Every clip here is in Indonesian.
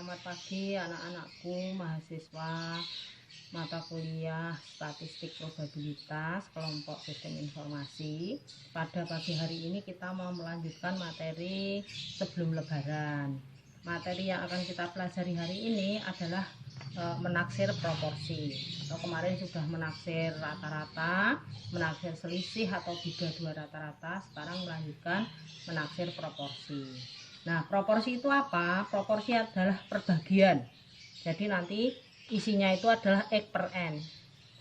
Selamat pagi anak-anakku mahasiswa mata kuliah statistik probabilitas kelompok sistem informasi. Pada pagi hari ini kita mau melanjutkan materi sebelum lebaran. Materi yang akan kita pelajari hari ini adalah menaksir proporsi. Kemarin sudah menaksir rata-rata, menaksir selisih atau beda dua rata-rata. Sekarang melanjutkan menaksir proporsi. Nah, proporsi itu apa? Proporsi adalah perbagian. Jadi nanti isinya itu adalah X per N.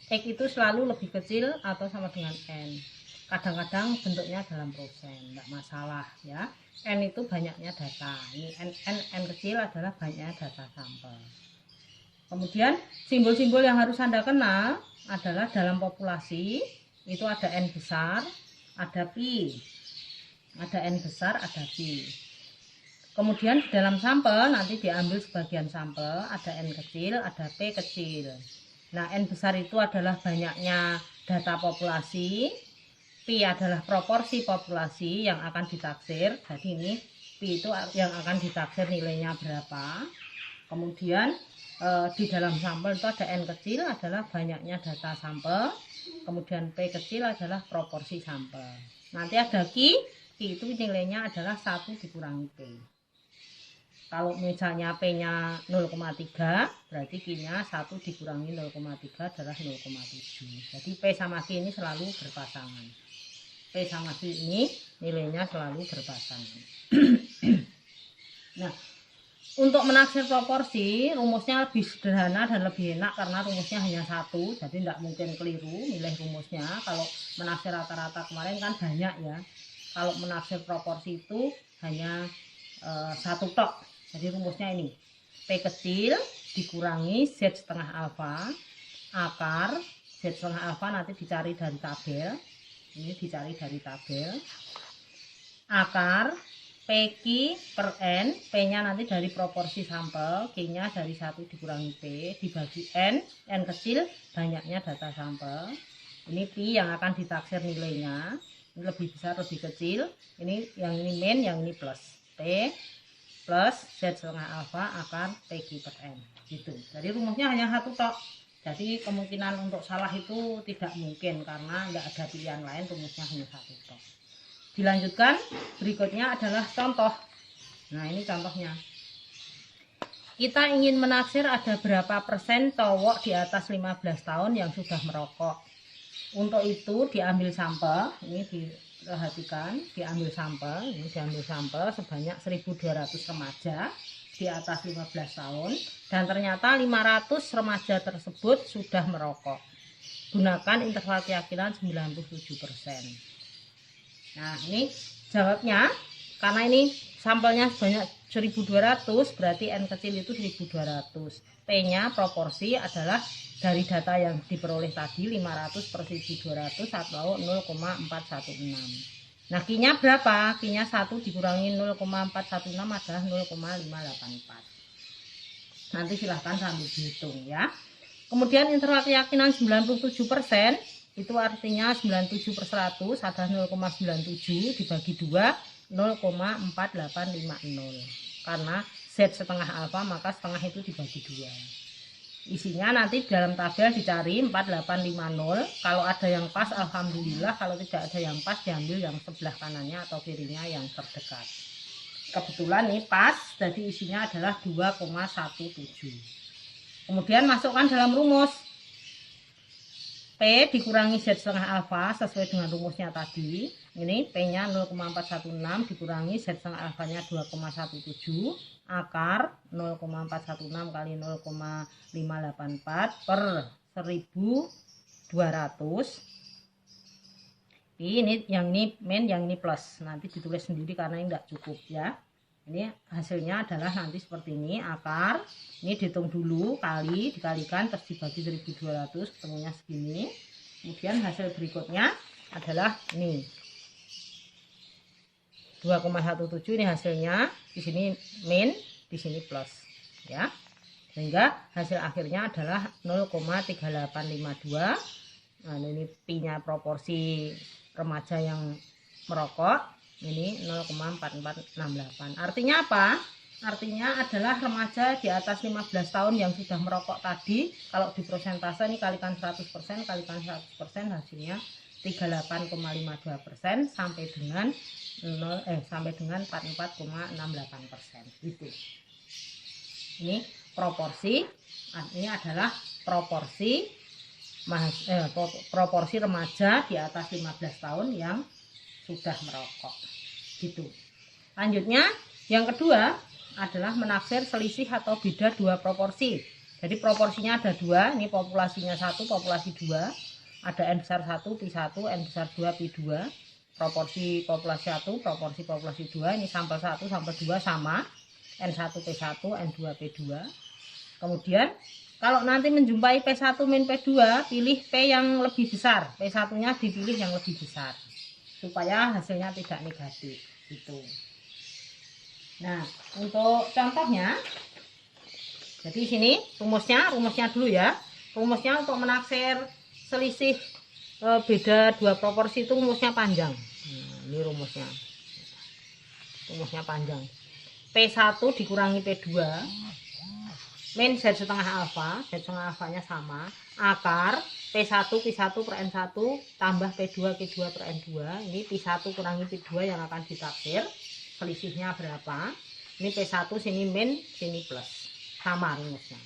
X itu selalu lebih kecil atau sama dengan N. Kadang-kadang bentuknya dalam persen, enggak masalah ya. N itu banyaknya data. Ini N kecil adalah banyaknya data sampel. Kemudian simbol-simbol yang harus Anda kenal adalah dalam populasi itu ada N besar, ada pi. Ada N besar, ada pi. Kemudian di dalam sampel nanti diambil sebagian sampel, ada N kecil, ada P kecil. Nah, N besar itu adalah banyaknya data populasi, P adalah proporsi populasi yang akan ditaksir. Jadi ini P itu yang akan ditaksir nilainya berapa. Kemudian di dalam sampel itu ada N kecil adalah banyaknya data sampel, kemudian P kecil adalah proporsi sampel. Nanti ada Q itu nilainya adalah 1 dikurangi P. Kalau misalnya P-nya 0,3, berarti Q-nya 1 dikurangi 0,3 adalah 0,7. Jadi P sama Q ini selalu berpasangan. P sama Q ini nilainya selalu berpasangan. Nah, untuk menaksir proporsi, rumusnya lebih sederhana dan lebih enak karena rumusnya hanya satu. Jadi tidak mungkin keliru milih rumusnya. Kalau menaksir rata-rata kemarin kan banyak ya. Kalau menaksir proporsi itu hanya satu tok. Jadi rumusnya ini, P kecil dikurangi Z setengah alfa, akar Z setengah alfa nanti dicari dari tabel, ini dicari dari tabel, akar PQ per N, P-nya nanti dari proporsi sampel, Q-nya dari 1 dikurangi P, dibagi N kecil banyaknya data sampel, ini Pi yang akan ditaksir nilainya, ini lebih besar lebih kecil, ini yang ini min, yang ini plus, P plus Z setengah alfa akan PQ per N gitu. Jadi rumusnya hanya satu tok. Jadi kemungkinan untuk salah itu tidak mungkin karena nggak ada pilihan lain, rumusnya hanya satu tok. Dilanjutkan, berikutnya adalah contoh. Nah, ini contohnya. Kita ingin menaksir ada berapa persen cowok di atas 15 tahun yang sudah merokok. Untuk itu diambil sampel, ini perhatikan, diambil sampel sebanyak 1.200 remaja di atas 15 tahun dan ternyata 500 remaja tersebut sudah merokok. Gunakan interval keyakinan 97%. Nah, ini jawabnya karena ini sampelnya sebanyak 1.200 berarti N kecil itu 1.200. P-nya proporsi adalah dari data yang diperoleh tadi 500 per 1.200 atau 0,416. Nah, Q-nya berapa? Q-nya 1 dikurangi 0,416 adalah 0,584. Nanti silahkan sambil dihitung ya. Kemudian interval keyakinan 97% itu artinya 97 per 100 adalah 0,97 dibagi 2 0,4850. Karena Z setengah alfa maka setengah itu dibagi 2. Isinya nanti dalam tabel dicari 4850. Kalau ada yang pas alhamdulillah, kalau tidak ada yang pas diambil yang sebelah kanannya atau kirinya yang terdekat. Kebetulan nih pas, jadi isinya adalah 2,17. Kemudian masukkan dalam rumus. P dikurangi Z setengah alfa sesuai dengan rumusnya tadi. Ini P-nya 0,416 dikurangi Z setengah alfanya 2,17 akar 0,416 kali 0,584 per 1.200. Ini yang ini min, yang ini plus. Nanti ditulis sendiri karena ini tidak cukup ya. Ini hasilnya adalah nanti seperti ini, akar ini dihitung dulu kali dikalikan terus dibagi 1.200 ketemunya segini. Kemudian hasil berikutnya adalah ini 2,17 ini hasilnya, di sini min, di sini plus ya. Sehingga hasil akhirnya adalah 0,3852. Nah, ini Pi-nya proporsi remaja yang merokok. Ini 0,4468. Artinya apa? artinya adalah remaja di atas 15 tahun yang sudah merokok tadi. Kalau di persentase ini kalikan 100%, kalikan 100%, hasilnya 38,52% sampai dengan 44,68%. Gitu. Ini proporsi, ini adalah proporsi proporsi remaja di atas 15 tahun yang sudah merokok. Gitu. Lanjutnya, yang kedua adalah menaksir selisih atau beda dua proporsi. Jadi proporsinya ada dua, ini populasinya 1, populasi 2. Ada N besar 1, Pi1, N besar 2, Pi2. Proporsi populasi 1, proporsi populasi 2, ini sampel 1, sampel 2 sama. N1, P1, N2, P2. Kemudian, kalau nanti menjumpai P1 min P2, pilih P yang lebih besar. P1-nya dipilih yang lebih besar. Supaya hasilnya tidak negatif. Gitu. Nah, untuk contohnya, jadi sini rumusnya dulu ya. Rumusnya untuk menaksir selisih beda dua proporsi itu rumusnya panjang. Nah, ini rumusnya panjang. P1 dikurangi P2 min Z setengah alfa, Z setengah alfanya sama, akar P1 per N1 tambah P2 per N2. Ini P1 kurangi P2 yang akan ditaksir. Selisihnya berapa? Ini P1 sini min, sini plus. Sama rumusnya.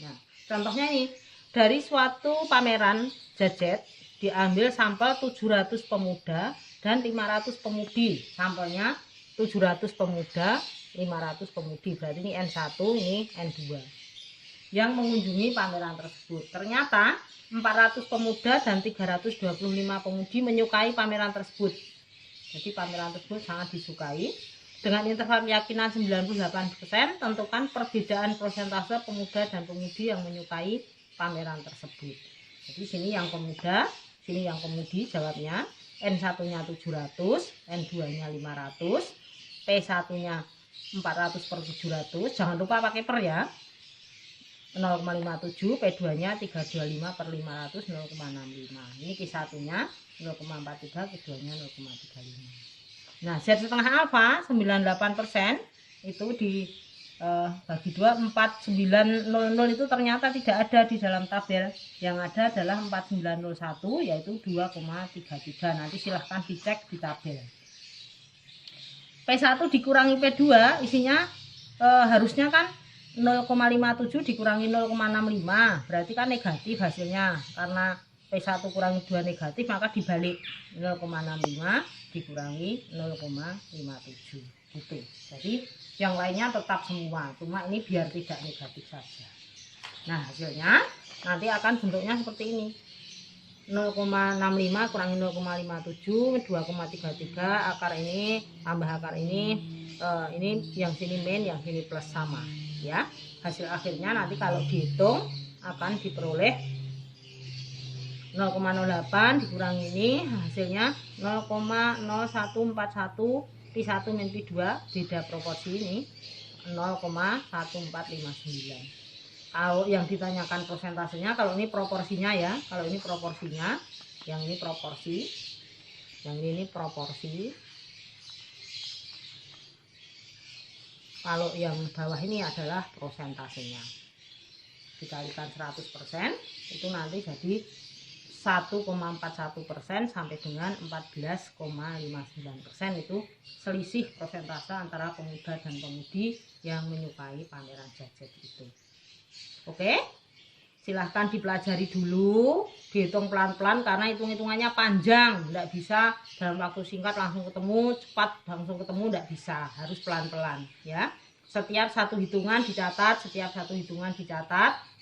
Nah, contohnya ini dari suatu pameran jajet diambil sampel 700 pemuda dan 500 pemudi. Sampelnya 700 pemuda, 500 pemudi. Berarti ini N1, ini N2. Yang mengunjungi pameran tersebut. Ternyata 400 pemuda dan 325 pemudi menyukai pameran tersebut. Jadi pameran tersebut sangat disukai. Dengan interval keyakinan 98%, tentukan perbedaan persentase pemuda dan pemudi yang menyukai pameran tersebut. Jadi sini yang pemuda, sini yang pemudi jawabnya. N1-nya 700, N2-nya 500, P1-nya 400 per 700. Jangan lupa pakai per ya. 0,57, P2-nya 325 per 500, 0,65. Ini P1-nya 0,43, P2-nya 0,35. Nah, Z setengah alfa 98% itu bagi 2 4900 itu ternyata tidak ada di dalam tabel. Yang ada adalah 4901 yaitu 2,33. Nanti silahkan dicek di tabel. P1 dikurangi P2 isinya harusnya kan 0,57 dikurangi 0,65. Berarti kan negatif hasilnya. Karena P1 kurangi 2 negatif maka dibalik 0,65 dikurangi 0,57 gitu. Jadi yang lainnya tetap semua, cuma ini biar tidak negatif saja. Nah, hasilnya nanti akan bentuknya seperti ini. 0,65 kurangi 0,57, 2,33, akar ini tambah akar ini yang sini min, yang sini plus sama ya. Hasil akhirnya nanti kalau dihitung akan diperoleh 0,08 dikurangi ini hasilnya 0,0141 Pi1 min Pi2, beda proporsi ini 0,1459. Kalau yang ditanyakan persentasenya, kalau ini proporsinya ya, kalau ini proporsinya, yang ini proporsi, yang ini proporsi. Kalau yang bawah ini adalah persentasenya. Dikalikan 100% itu nanti jadi 1,41% sampai dengan 14,59% itu selisih persentase antara pemuda dan pemudi yang menyukai pameran jajet itu. Oke, silahkan dipelajari dulu, dihitung pelan-pelan karena hitung-hitungannya panjang, tidak bisa dalam waktu singkat langsung ketemu, cepat langsung ketemu, tidak bisa, harus pelan-pelan ya. Setiap satu hitungan dicatat,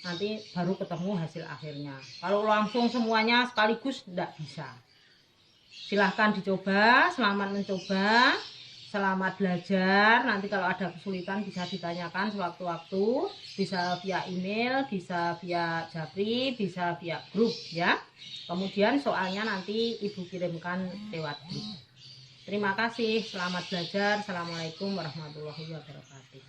nanti baru ketemu hasil akhirnya. Kalau langsung semuanya sekaligus tidak bisa. Silahkan dicoba, selamat mencoba, selamat belajar. Nanti kalau ada kesulitan bisa ditanyakan sewaktu-waktu, bisa via email, bisa via Japri, bisa via grup ya. Kemudian soalnya nanti Ibu kirimkan lewat grup. Terima kasih, selamat belajar. Assalamualaikum warahmatullahi wabarakatuh.